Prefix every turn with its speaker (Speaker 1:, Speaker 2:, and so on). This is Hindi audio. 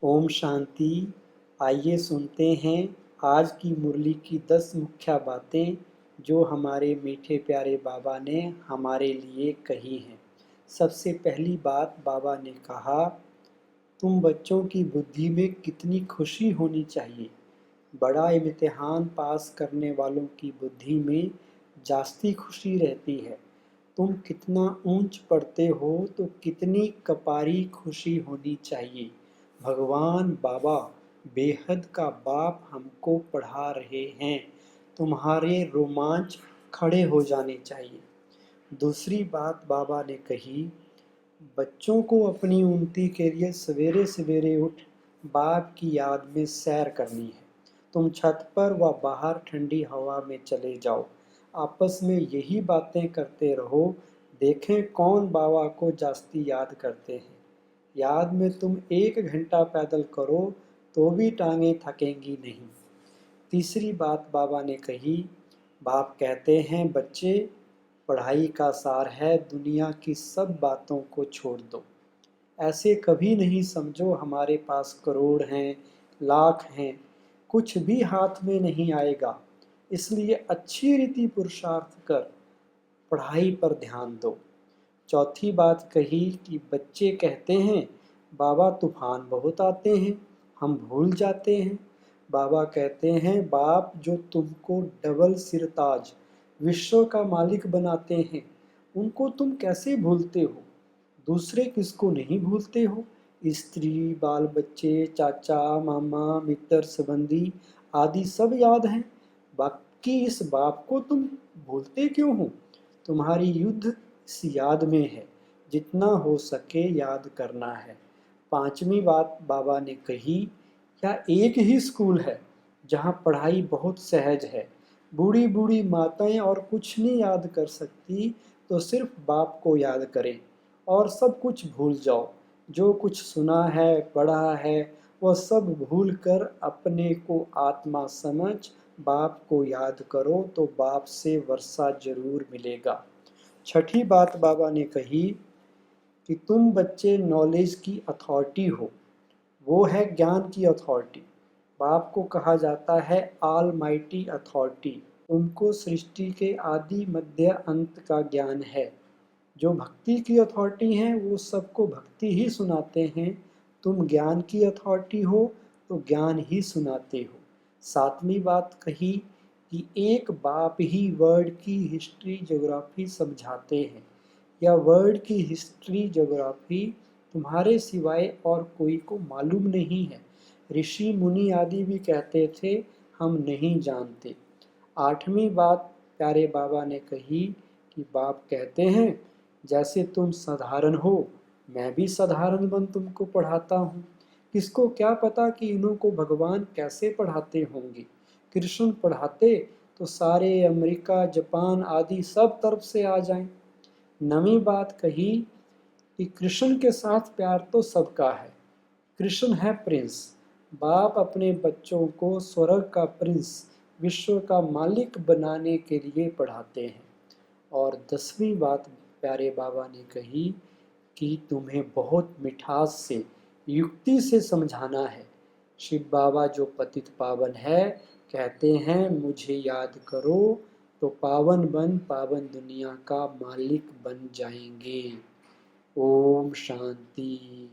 Speaker 1: ओम शांति। आइए सुनते हैं आज की मुरली की 10 मुख्य बातें जो हमारे मीठे प्यारे बाबा ने हमारे लिए कही हैं। सबसे पहली बात बाबा ने कहा, तुम बच्चों की बुद्धि में कितनी खुशी होनी चाहिए। बड़ा इम्तिहान पास करने वालों की बुद्धि में जास्ती खुशी रहती है। तुम कितना ऊंच पढ़ते हो तो कितनी कपारी खुशी होनी चाहिए। भगवान बाबा बेहद का बाप हमको पढ़ा रहे हैं, तुम्हारे रोमांच खड़े हो जाने चाहिए। दूसरी बात बाबा ने कही, बच्चों को अपनी उन्नति के लिए सवेरे सवेरे उठ बाप की याद में सैर करनी है। तुम छत पर व बाहर ठंडी हवा में चले जाओ, आपस में यही बातें करते रहो, देखें कौन बाबा को जास्ती याद करते हैं। याद में तुम 1 घंटा पैदल करो तो भी टांगें थकेंगी नहीं। तीसरी बात बाबा ने कही, बाप कहते हैं बच्चे, पढ़ाई का सार है दुनिया की सब बातों को छोड़ दो। ऐसे कभी नहीं समझो हमारे पास करोड़ हैं, लाख हैं, कुछ भी हाथ में नहीं आएगा। इसलिए अच्छी रीति पुरुषार्थ कर पढ़ाई पर ध्यान दो। चौथी बात कही कि बच्चे कहते हैं बाबा तूफान बहुत आते हैं, हम भूल जाते हैं। बाबा कहते हैं बाप जो तुमको डबल सिरताज विश्व का मालिक बनाते हैं, उनको तुम कैसे भूलते हो। दूसरे किसको नहीं भूलते हो, स्त्री, बाल बच्चे, चाचा, मामा, मित्र, संबंधी आदि सब याद हैं। बाकी इस बाप को तुम भूलते क्यों हो। तुम्हारी युद्ध इस याद में है, जितना हो सके याद करना है। पांचवी बात बाबा ने कही, यह एक ही स्कूल है जहाँ पढ़ाई बहुत सहज है। बूढ़ी बूढ़ी माताएं और कुछ नहीं याद कर सकती तो सिर्फ बाप को याद करें और सब कुछ भूल जाओ। जो कुछ सुना है पढ़ा है वह सब भूल कर अपने को आत्मा समझ बाप को याद करो तो बाप से वर्षा जरूर मिलेगा। छठी बात बाबा ने कही कि तुम बच्चे नॉलेज की अथॉरिटी हो, वो है ज्ञान की अथॉरिटी। बाप को कहा जाता है ऑल माइटी अथॉरिटी। उनको सृष्टि के आदि मध्य अंत का ज्ञान है। जो भक्ति की अथॉरिटी हैं वो सबको भक्ति ही सुनाते हैं। तुम ज्ञान की अथॉरिटी हो तो ज्ञान ही सुनाते हो। सातवीं बात कही कि एक बाप ही वर्ल्ड की हिस्ट्री ज्योग्राफी समझाते हैं। यह वर्ल्ड की हिस्ट्री ज्योग्राफी तुम्हारे सिवाय और कोई को मालूम नहीं है। ऋषि मुनि आदि भी कहते थे हम नहीं जानते। आठवीं बात प्यारे बाबा ने कही कि बाप कहते हैं जैसे तुम साधारण हो मैं भी साधारण बन तुमको पढ़ाता हूँ। किसको क्या पता कि इन्हों को भगवान कैसे पढ़ाते होंगे। कृष्ण पढ़ाते तो सारे अमेरिका जापान आदि सब तरफ से आ जाएं। नवीं बात कही कि कृष्ण के साथ प्यार तो सबका है, कृष्ण है प्रिंस। बाप अपने बच्चों को स्वर्ग का प्रिंस विश्व का मालिक बनाने के लिए पढ़ाते हैं। और 10वीं बात प्यारे बाबा ने कही कि तुम्हें बहुत मिठास से युक्ति से समझाना है। शिव बाबा जो पतित पावन है कहते हैं मुझे याद करो तो पावन बन पावन दुनिया का मालिक बन जाएंगे। ओम शांति।